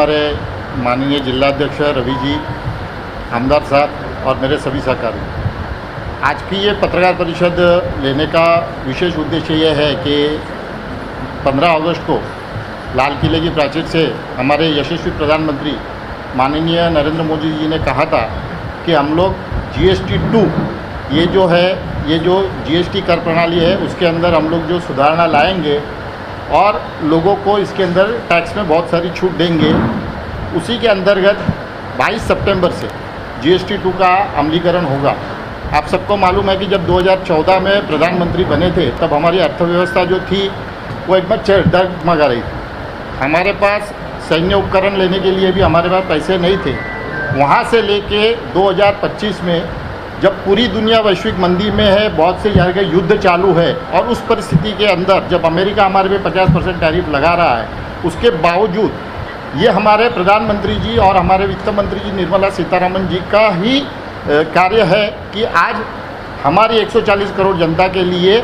हमारे माननीय जिलाध्यक्ष रवि जी, आमदार साहब और मेरे सभी सहकारी, आज की ये पत्रकार परिषद लेने का विशेष उद्देश्य ये है कि 15 अगस्त को लाल किले की प्राचीर से हमारे यशस्वी प्रधानमंत्री माननीय नरेंद्र मोदी जी ने कहा था कि हम लोग GST 2 ये जो GST कर प्रणाली है उसके अंदर हम लोग जो सुधारणा लाएंगे और लोगों को इसके अंदर टैक्स में बहुत सारी छूट देंगे। उसी के अंतर्गत 22 सितंबर से GST 2 का अमलीकरण होगा। आप सबको मालूम है कि जब 2014 में प्रधानमंत्री बने थे तब हमारी अर्थव्यवस्था जो थी वो एकदम डगमगा रही थी। हमारे पास सैन्य उपकरण लेने के लिए भी हमारे पास पैसे नहीं थे। वहाँ से लेके 2025 में जब पूरी दुनिया वैश्विक मंदी में है, बहुत से जगह युद्ध चालू है और उस परिस्थिति के अंदर जब अमेरिका हमारे पे 50% टैरिफ लगा रहा है, उसके बावजूद ये हमारे प्रधानमंत्री जी और हमारे वित्त मंत्री जी निर्मला सीतारमण जी का ही कार्य है कि आज हमारी 140 करोड़ जनता के लिए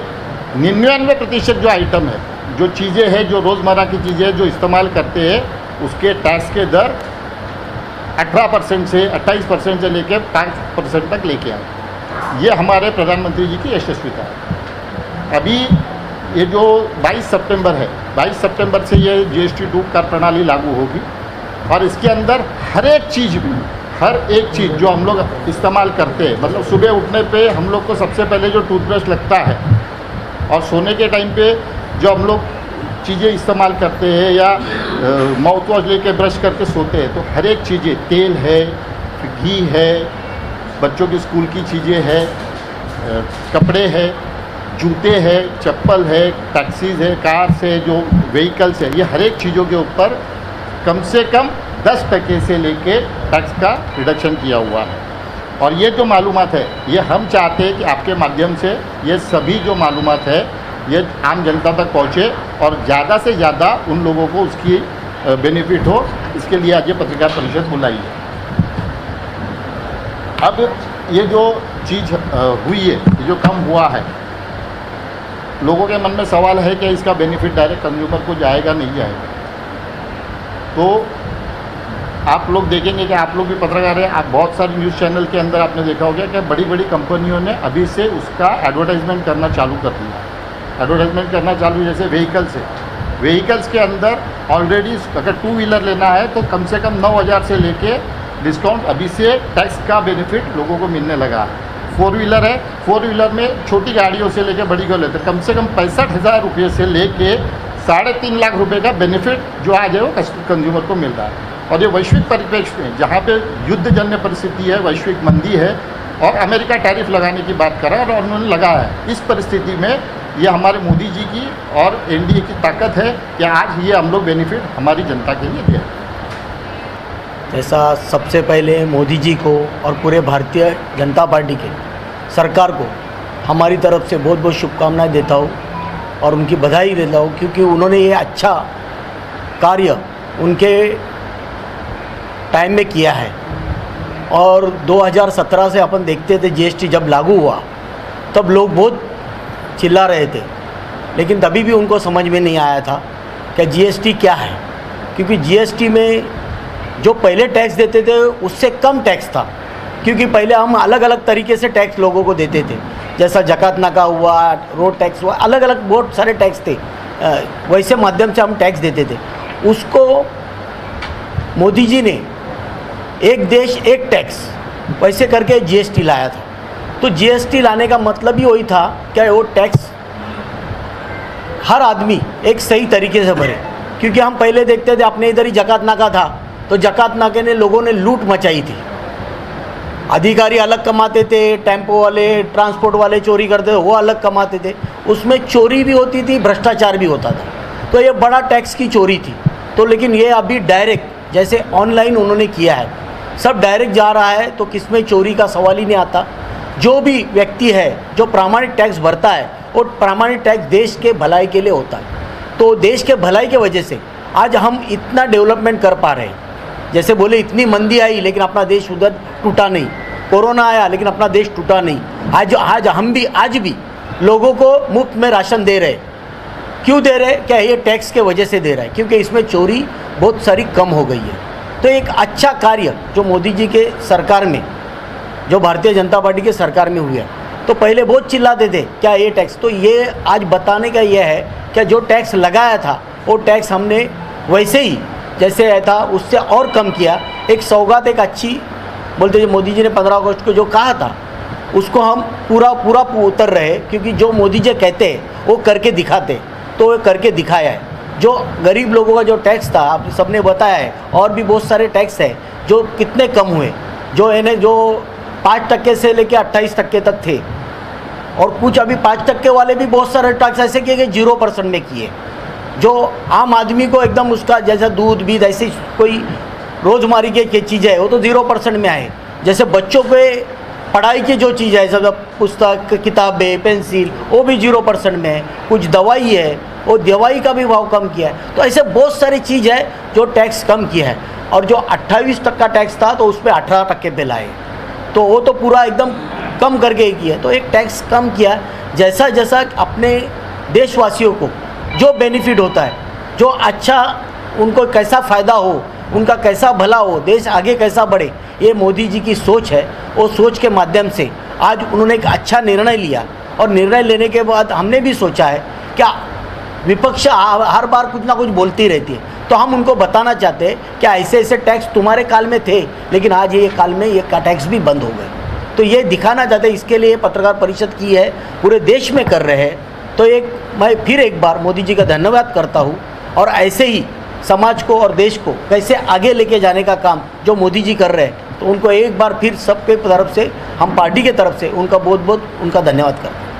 99% जो आइटम है, जो चीज़ें हैं, जो रोज़मर्रा की चीज़ें जो इस्तेमाल करते हैं, उसके टैक्स के दर 18% से 28% से लेकर 5% तक लेके आए। ये हमारे प्रधानमंत्री जी की यशस्विता है। अभी ये जो 22 सितंबर है, 22 सितंबर से ये GST 2 कर प्रणाली लागू होगी और इसके अंदर हर एक चीज़ जो हम लोग इस्तेमाल करते हैं, मतलब सुबह उठने पे हम लोग को सबसे पहले जो टूथब्रश लगता है और सोने के टाइम पे जो हम लोग चीज़ें इस्तेमाल करते हैं या माउथ वॉश लेके ब्रश करके सोते हैं, तो हर एक चीज़ें, तेल है, घी है, बच्चों की स्कूल की चीज़ें हैं, कपड़े हैं, जूते हैं, चप्पल है, टैक्सीज़ है, कार्स है, जो व्हीकल्स है, ये हर एक चीज़ों के ऊपर कम से कम 10% से लेके टैक्स का रिडक्शन किया हुआ है। और ये जो मालूमात है, ये हम चाहते हैं कि आपके माध्यम से ये सभी जो मालूमात है ये आम जनता तक पहुँचे और ज़्यादा से ज़्यादा उन लोगों को उसकी बेनिफिट हो। इसके लिए आज ये पत्रकार परिषद बुलाई है। अब ये जो चीज़ हुई है, ये जो कम हुआ है, लोगों के मन में सवाल है कि इसका बेनिफिट डायरेक्ट कंज्यूमर को जाएगा नहीं जाएगा। तो आप लोग देखेंगे कि आप लोग भी पत्रकार हैं, आप बहुत सारे न्यूज़ चैनल के अंदर आपने देखा होगा कि बड़ी बड़ी कंपनियों ने अभी से उसका एडवर्टाइजमेंट करना चालू कर दिया। एडवर्टाइजमेंट करना चालू, जैसे व्हीकल्स है, व्हीकल्स के अंदर ऑलरेडी अगर 2 व्हीलर लेना है तो कम से कम 9,000 से लेके डिस्काउंट अभी से टैक्स का बेनिफिट लोगों को मिलने लगा है। 4 व्हीलर है, 4 व्हीलर में छोटी गाड़ियों से लेकर बड़ी गाड़ियों तक कम से कम 65,000 रुपये से लेके 3.5 लाख रुपये का बेनिफिट जो आज है वो कंज्यूमर को मिल रहा है। और ये वैश्विक परिप्रेक्ष्य में जहाँ पे युद्धजन्य परिस्थिति है, वैश्विक मंदी है और अमेरिका टैरिफ लगाने की बात कर रहा है और उन्होंने लगाया है। इस परिस्थिति में ये हमारे मोदी जी की और NDA की ताकत है कि आज ये हम लोग बेनिफिट हमारी जनता के लिए दे। जैसा सबसे पहले मोदी जी को और पूरे भारतीय जनता पार्टी के सरकार को हमारी तरफ से बहुत बहुत शुभकामनाएं देता हूँ और उनकी बधाई देता हूँ, क्योंकि उन्होंने ये अच्छा कार्य उनके टाइम में किया है। और 2017 से अपन देखते थे GST जब लागू हुआ तब लोग बहुत चिल्ला रहे थे, लेकिन तभी भी उनको समझ में नहीं आया था कि GST क्या है, क्योंकि GST में जो पहले टैक्स देते थे उससे कम टैक्स था। क्योंकि पहले हम अलग अलग तरीके से टैक्स लोगों को देते थे, जैसा जकात नाका हुआ, रोड टैक्स हुआ, अलग अलग बहुत सारे टैक्स थे, वैसे माध्यम से हम टैक्स देते थे। उसको मोदी जी ने एक देश एक टैक्स वैसे करके GST लाया था। तो GST लाने का मतलब ही वही था कि वो टैक्स हर आदमी एक सही तरीके से भरे। क्योंकि हम पहले देखते थे अपने इधर ही जकात नाका था, तो जकात नाके ने लोगों ने लूट मचाई थी। अधिकारी अलग कमाते थे, टेम्पो वाले, ट्रांसपोर्ट वाले चोरी करते थे, वो अलग कमाते थे। उसमें चोरी भी होती थी, भ्रष्टाचार भी होता था। तो ये बड़ा टैक्स की चोरी थी। तो लेकिन ये अभी डायरेक्ट जैसे ऑनलाइन उन्होंने किया है, सब डायरेक्ट जा रहा है, तो किसमें चोरी का सवाल ही नहीं आता। जो भी व्यक्ति है जो प्रामाणिक टैक्स भरता है वो प्रामाणिक टैक्स देश के भलाई के लिए होता है। तो देश के भलाई के वजह से आज हम इतना डेवलपमेंट कर पा रहे हैं। जैसे बोले इतनी मंदी आई लेकिन अपना देश उधर टूटा नहीं, कोरोना आया लेकिन अपना देश टूटा नहीं। आज हम भी आज भी लोगों को मुफ्त में राशन दे रहे। क्यों दे रहे? क्या ये टैक्स के वजह से दे रहा है, क्योंकि इसमें चोरी बहुत सारी कम हो गई है। तो एक अच्छा कार्य जो मोदी जी के सरकार में, जो भारतीय जनता पार्टी के सरकार में हुआ, तो पहले बहुत चिल्लाते थे क्या ये टैक्स, तो ये आज बताने का ये है कि जो टैक्स लगाया था वो टैक्स हमने वैसे ही जैसे आया था उससे और कम किया। एक सौगात, एक अच्छी बोलते जो मोदी जी ने 15 अगस्त को जो कहा था उसको हम पूरा उतर रहे, क्योंकि जो मोदी जी कहते हैं वो करके दिखाते, तो वो करके दिखाया है। जो गरीब लोगों का जो टैक्स था आप सबने बताया है, और भी बहुत सारे टैक्स है जो कितने कम हुए, जो है जो 5% से लेकर 28% तक थे, और कुछ अभी 5% वाले भी बहुत सारे टैक्स ऐसे किए कि 0% में किए, जो आम आदमी को एकदम उसका जैसा दूध बीज ऐसी कोई रोज़मारी के चीज़ है वो तो 0% में आए। जैसे बच्चों के पढ़ाई की जो चीज़ है सब पुस्तक, किताबें, पेंसिल, वो भी 0% में है। कुछ दवाई है वो दवाई का भी भाव कम किया है। तो ऐसे बहुत सारी चीज़ है जो टैक्स कम किया है, और जो 28% टैक्स था तो उस पर 18% पे लाए, तो वो तो पूरा एकदम कम करके ही किया। तो एक टैक्स कम किया, जैसा जैसा अपने देशवासियों को जो बेनिफिट होता है, जो अच्छा उनको कैसा फ़ायदा हो, उनका कैसा भला हो, देश आगे कैसा बढ़े, ये मोदी जी की सोच है। वो सोच के माध्यम से आज उन्होंने एक अच्छा निर्णय लिया, और निर्णय लेने के बाद हमने भी सोचा है क्या विपक्ष हर बार कुछ ना कुछ बोलती रहती है, तो हम उनको बताना चाहते हैं कि ऐसे ऐसे टैक्स तुम्हारे काल में थे, लेकिन आज ये काल में ये टैक्स भी बंद हो गए। तो ये दिखाना चाहते हैं, इसके लिए पत्रकार परिषद की है, पूरे देश में कर रहे हैं। तो मैं फिर एक बार मोदी जी का धन्यवाद करता हूँ, और ऐसे ही समाज को और देश को कैसे आगे लेके जाने का काम जो मोदी जी कर रहे हैं, तो उनको एक बार फिर सबके तरफ से, हम पार्टी के तरफ से उनका बहुत बहुत उनका धन्यवाद करते हैं।